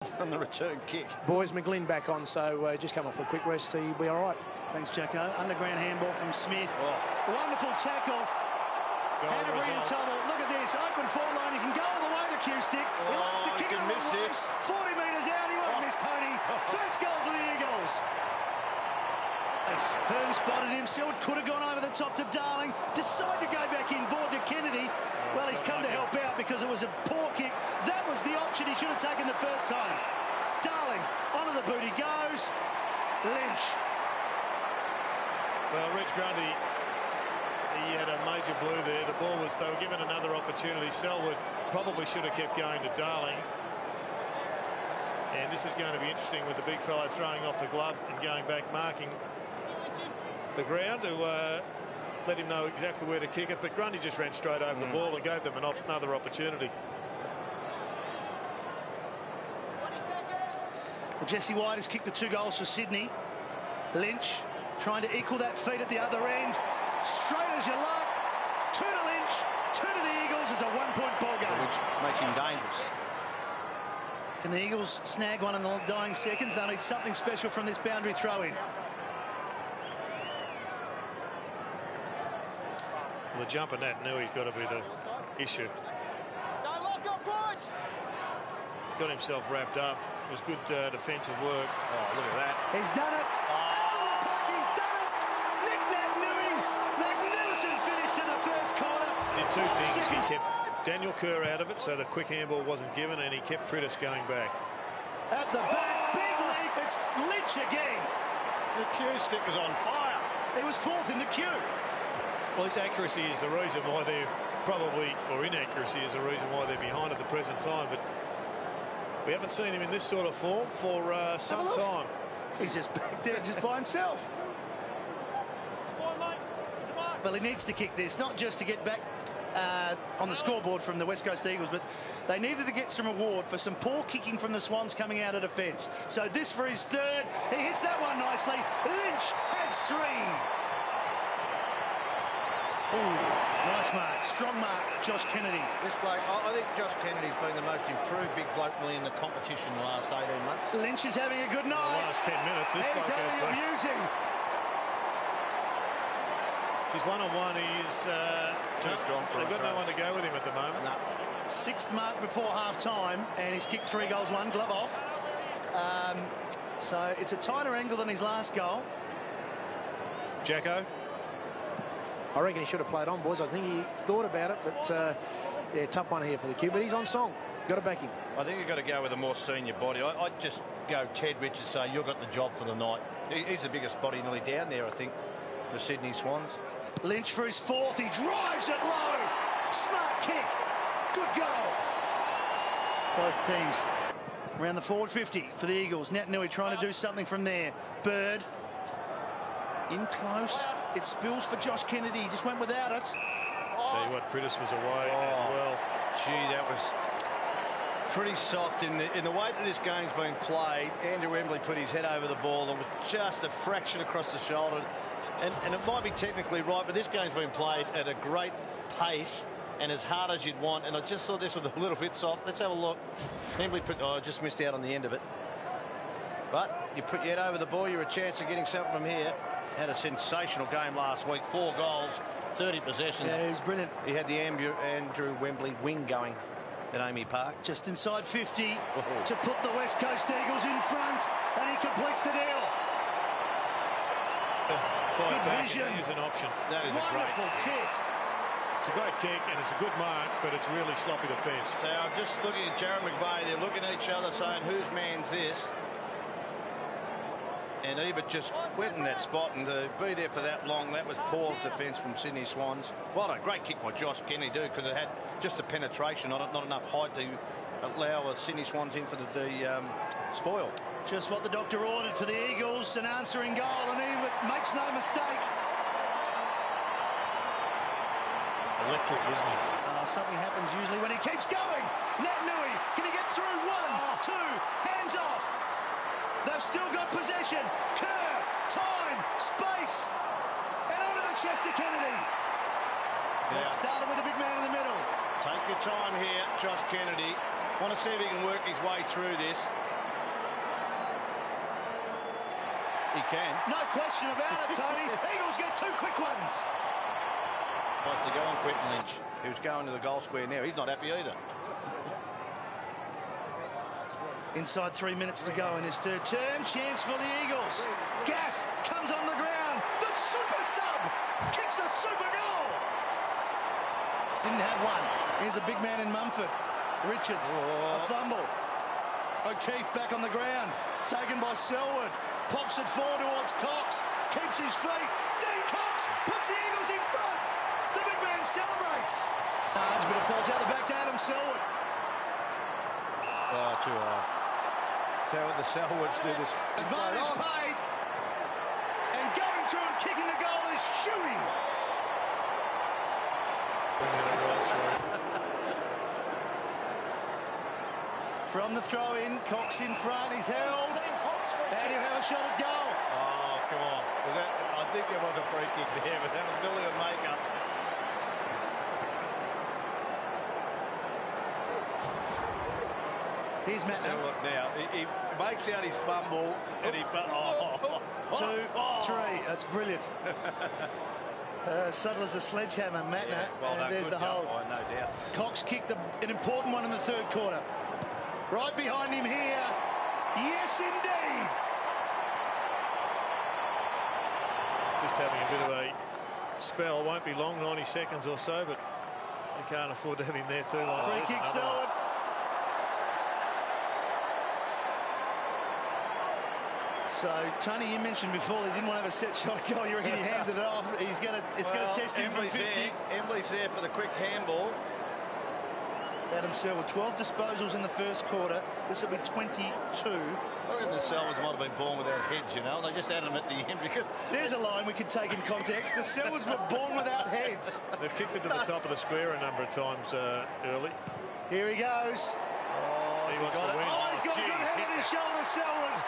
on the return kick. Boys, McGlynn back on, so just come off a quick rest. He'll be all right. Thanks, Jacko. Underground handball from Smith. Oh. Wonderful tackle. Canterbury in trouble. Look at this. Open forward line. He can go all the way to Q-stick. He likes to kick it. Miss this. 40 metres out. He won't miss, Tony. First goal for the Eagles. Hearn spotted him. Selwood could have gone over the top to Darling. Decided to go back in. Board to Kennedy. Well, he's come to help out because it was a poor kick. That was the option he should have taken the first time. Darling, onto the boot he goes. Lynch. Well, Rich Grundy, he had a major blue there. The ball was, they were given another opportunity. Selwood probably should have kept going to Darling. And this is going to be interesting with the big fellow throwing off the glove and going back marking the ground to let him know exactly where to kick it. But Grundy just ran straight over the ball and gave them another opportunity. Well, Jesse White has kicked the 2 goals for Sydney. Lynch trying to equal that feed at the other end. Straight as you like. 2 to Lynch, 2 to the Eagles. It's a 1-point ball game. Which makes him dangerous. Can the Eagles snag one in the dying seconds? They'll need something special from this boundary throw-in. The jump on that Nui's got to be the issue. He's got himself wrapped up. It was good defensive work. Oh, look at that. He's done it. Out of the puck, he's done it. Nick that Nui. Magnificent finish to the first quarter. Did 2 things. He kept Daniel Kerr out of it, so the quick handball wasn't given, and he kept Prittis going back. At the back, big leap. It's Lynch again. The Q-stick was on fire. He was 4th in the queue. Well, this accuracy is the reason why they're probably, or inaccuracy is the reason why they're behind at the present time. But we haven't seen him in this sort of form for some time. He's just back there, just by himself. Well, he needs to kick this, not just to get back on the scoreboard from the West Coast Eagles, but they needed to get some reward for some poor kicking from the Swans coming out of defence. So this for his 3rd. He hits that one nicely. Lynch has 3. Ooh, nice mark, strong mark, Josh Kennedy. This bloke, I think Josh Kennedy's been the most improved big bloke in the competition the last 18 months. Lynch is having a good night. The last 10 minutes, this He's having a beauty. His one-on-one is too strong for him. They've got no one to go with him at the moment. No. 6th mark before half-time, and he's kicked 3 goals, 1 glove off. So it's a tighter angle than his last goal. Jacko? I reckon he should have played on, boys. I think he thought about it, but yeah, tough one here for the Q. But he's on song. Got to back him. I think you've got to go with a more senior body. I'd just go Ted Richards, say you've got the job for the night. He's the biggest body nearly down there, I think, for Sydney Swans. Lynch for his 4th. He drives it low. Smart kick. Good goal. Both teams around the forward 50 for the Eagles. Nat Nui trying to do something from there. Bird in close. It spills for Josh Kennedy. He just went without it. Tell you what, Prittis was away as well. Gee, that was pretty soft in the way that this game's been played. Andrew Embley put his head over the ball and was just a fraction across the shoulder. And it might be technically right, but this game's been played at a great pace and as hard as you'd want. And I just thought this was a little bit soft. Let's have a look. Embley just missed out on the end of it. But you put your head over the ball, you're a chance of getting something from here. Had a sensational game last week. 4 goals, 30 possessions. Yeah, he was brilliant. He had the Andrew Wembley wing going at Amy Park. Just inside 50 to put the West Coast Eagles in front, and he completes the deal. Fight Good back vision. is an option. That is Wonderful kick. It's a great kick, and it's a good mark, but it's really sloppy defence. So I'm just looking at Jared McVeigh. They're looking at each other saying, whose man's this? And Ebert just went in that spot, and to be there for that long, that was poor defence from Sydney Swans. Well, a great kick by Josh Kennedy, because it had just a penetration on it, not enough height to allow Sydney Swans in for the spoil. Just what the doctor ordered for the Eagles, an answering goal, and Ebert makes no mistake. Electric, isn't he? Something happens usually when he keeps going. Nat Nui, can he get through? 1, 2, hands off. They've still got possession. Kerr, time, space, and onto the chest of Kennedy. Yeah. It started with the big man in the middle. Take your time here, Josh Kennedy. Want to see if he can work his way through this. He can. No question about it, Tony. Eagles get 2 quick ones. Nice to go on Quinton Lynch, who's going to the goal square now. He's not happy either. Inside 3 minutes to go in his third term. Chance for the Eagles. Gaff comes on the ground. The super sub kicks a super goal. Didn't have one. Here's a big man in Mumford. Richards, a fumble. O'Keefe back on the ground. Taken by Selwood. Pops it forward towards Cox. Keeps his feet. Dean Cox puts the Eagles in front. The big man celebrates. But it falls out the back to Adam Selwood. Oh, too high. Tell what the Selwoods do this. Advantage paid. And going through and kicking the goal is shooting. From the throw in, Cox in front, he's held. And he'll have a shot at goal. Oh, come on. I think there was a free kick there, but that was nearly a make-up. Here's Matt now. Look now, he makes out his fumble and he... 2, 3, that's brilliant. Sutler's a sledgehammer, Matner, yeah, well, and there's the hold. Oh, no doubt. Cox kicked an important one in the third quarter. Right behind him here. Yes, indeed. Just having a bit of a spell. Won't be long, 90 seconds or so, but you can't afford to have him there too long. Free kick, Selwood. So, Tony, you mentioned before he didn't want to have a set shot goal. You reckon he handed it off? It's going to test him from 50. Emble's there for the quick handball. Adam Selwood, 12 disposals in the first quarter. This will be 22. I reckon the Selwoods might have been born without heads, you know. They just added them at the end because... There's a line we could take in context. The Selwoods were born without heads. They've kicked it to the top of the square a number of times early. Here he goes. Oh, He wants to win. Oh, he's got a good head on his shoulder, Selwood.